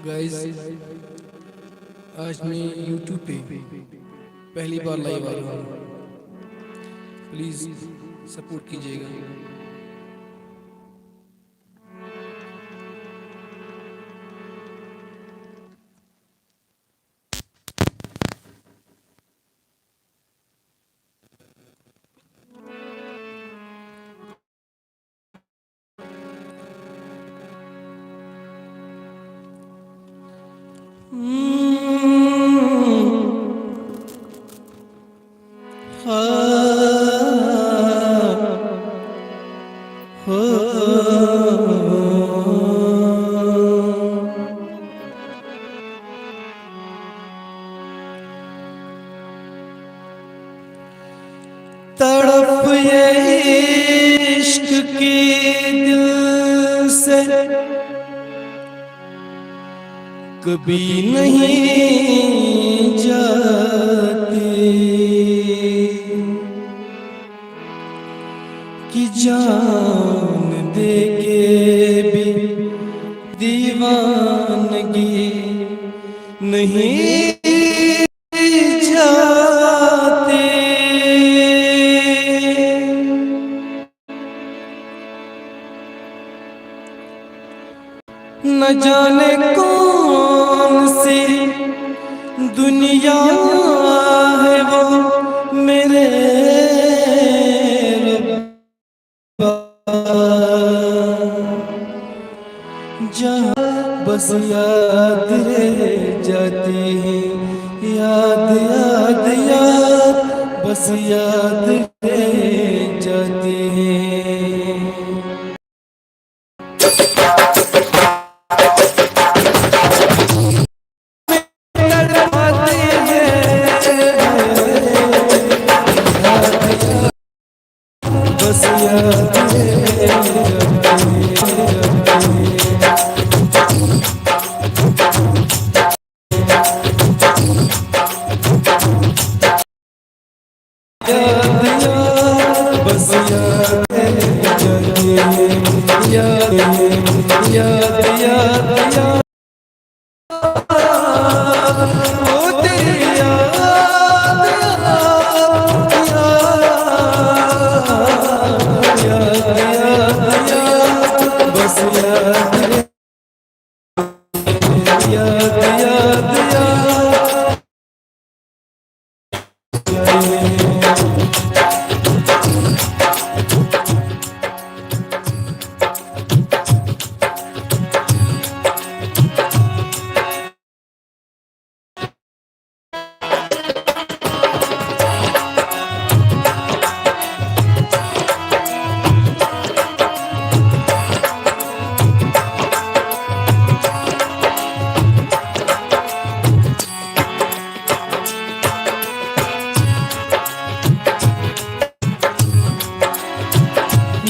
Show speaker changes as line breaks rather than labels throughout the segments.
Guys, आज मैं YouTube पे पहली बार लाइव आया हूँ। प्लीज़ सपोर्ट कीजिएगा। तड़प ये इश्क की दिल से कभी नहीं जाती कि जान दे के भी दीवानगी नहीं जाती। न जाने कौन सी दुनिया है वो मेरे रब्बा, जहाँ बस याद रह जाती है, याद याद याद बस याद रह जाती है। बस याद बस याद याद याद याद ओ तेरी याद बस याद याद याद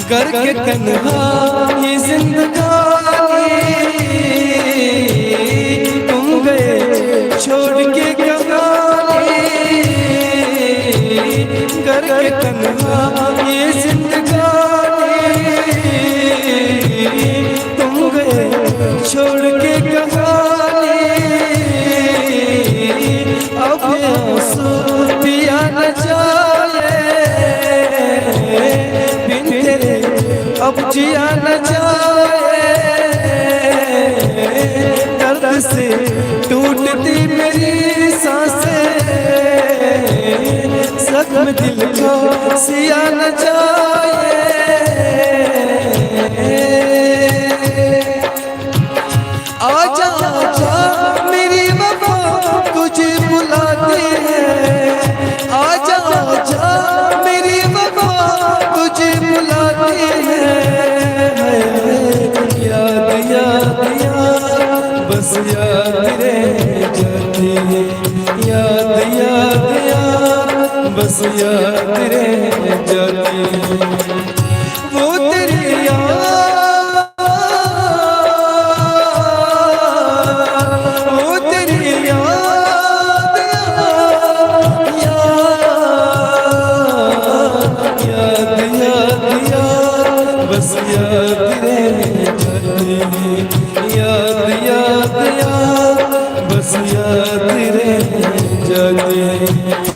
घर के तन्हा ये जिंदगानी तुम गए छोड़ के कहानी। घर के तन्हा ये जिंदगानी तुम गए छोड़ के कहानी। अब आंसू पिया न जाए अब जिया न जाए, दर्द से टूटती मेरी सांसें, जख्म दिल को सिया न जाए। आजा आजा मेरी वफा तुझे बुलाती है, आजा आजा मेरी वफा तुझे बुलाती है। याद याद याद बस याद रह जाती है, याद याद याद बस याद रह जाती है। वो तेरी याद, वो तेरी याद याद याद याद बस याद रह जाती है, याद याद याद
रह जाते हैं।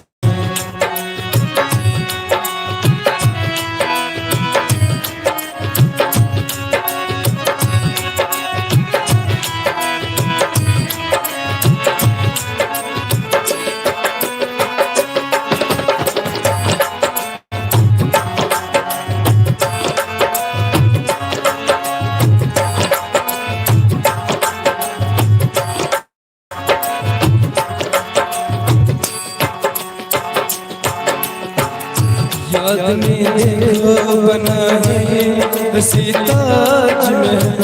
याद में देखो बना है हंसी ताज महल,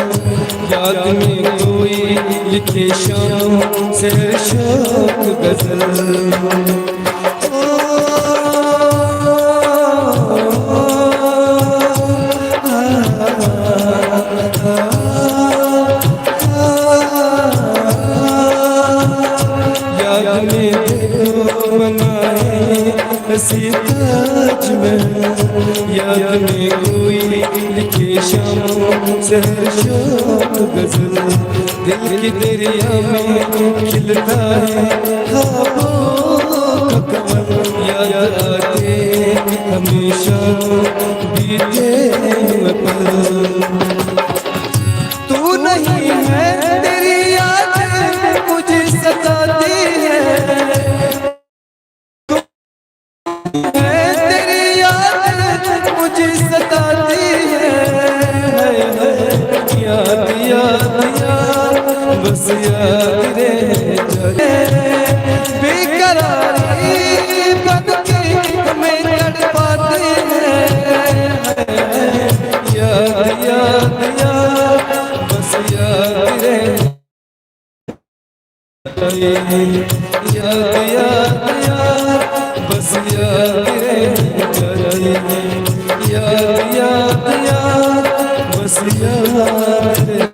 याद में कोई लिखे शाम से शौक गजल। याद में देखो बना है हंसी ताज महल, याद में कोई लिखे शाम से शौक गजल। दिल की दरिया में खिलता है ख्वाबों का कमल, याद आते हमेशा बीते हुए पल। तू नहीं है तेरी यादें मुझे सताती है, तेरी यादें मुझे सताती है। याद याद याद बस याद रह जाते, बेकरारी बन के हमें तड़पाते हैं। याद याद याद बस याद रह याद याद याद बस याद रह जाते, याद याद याद बस याद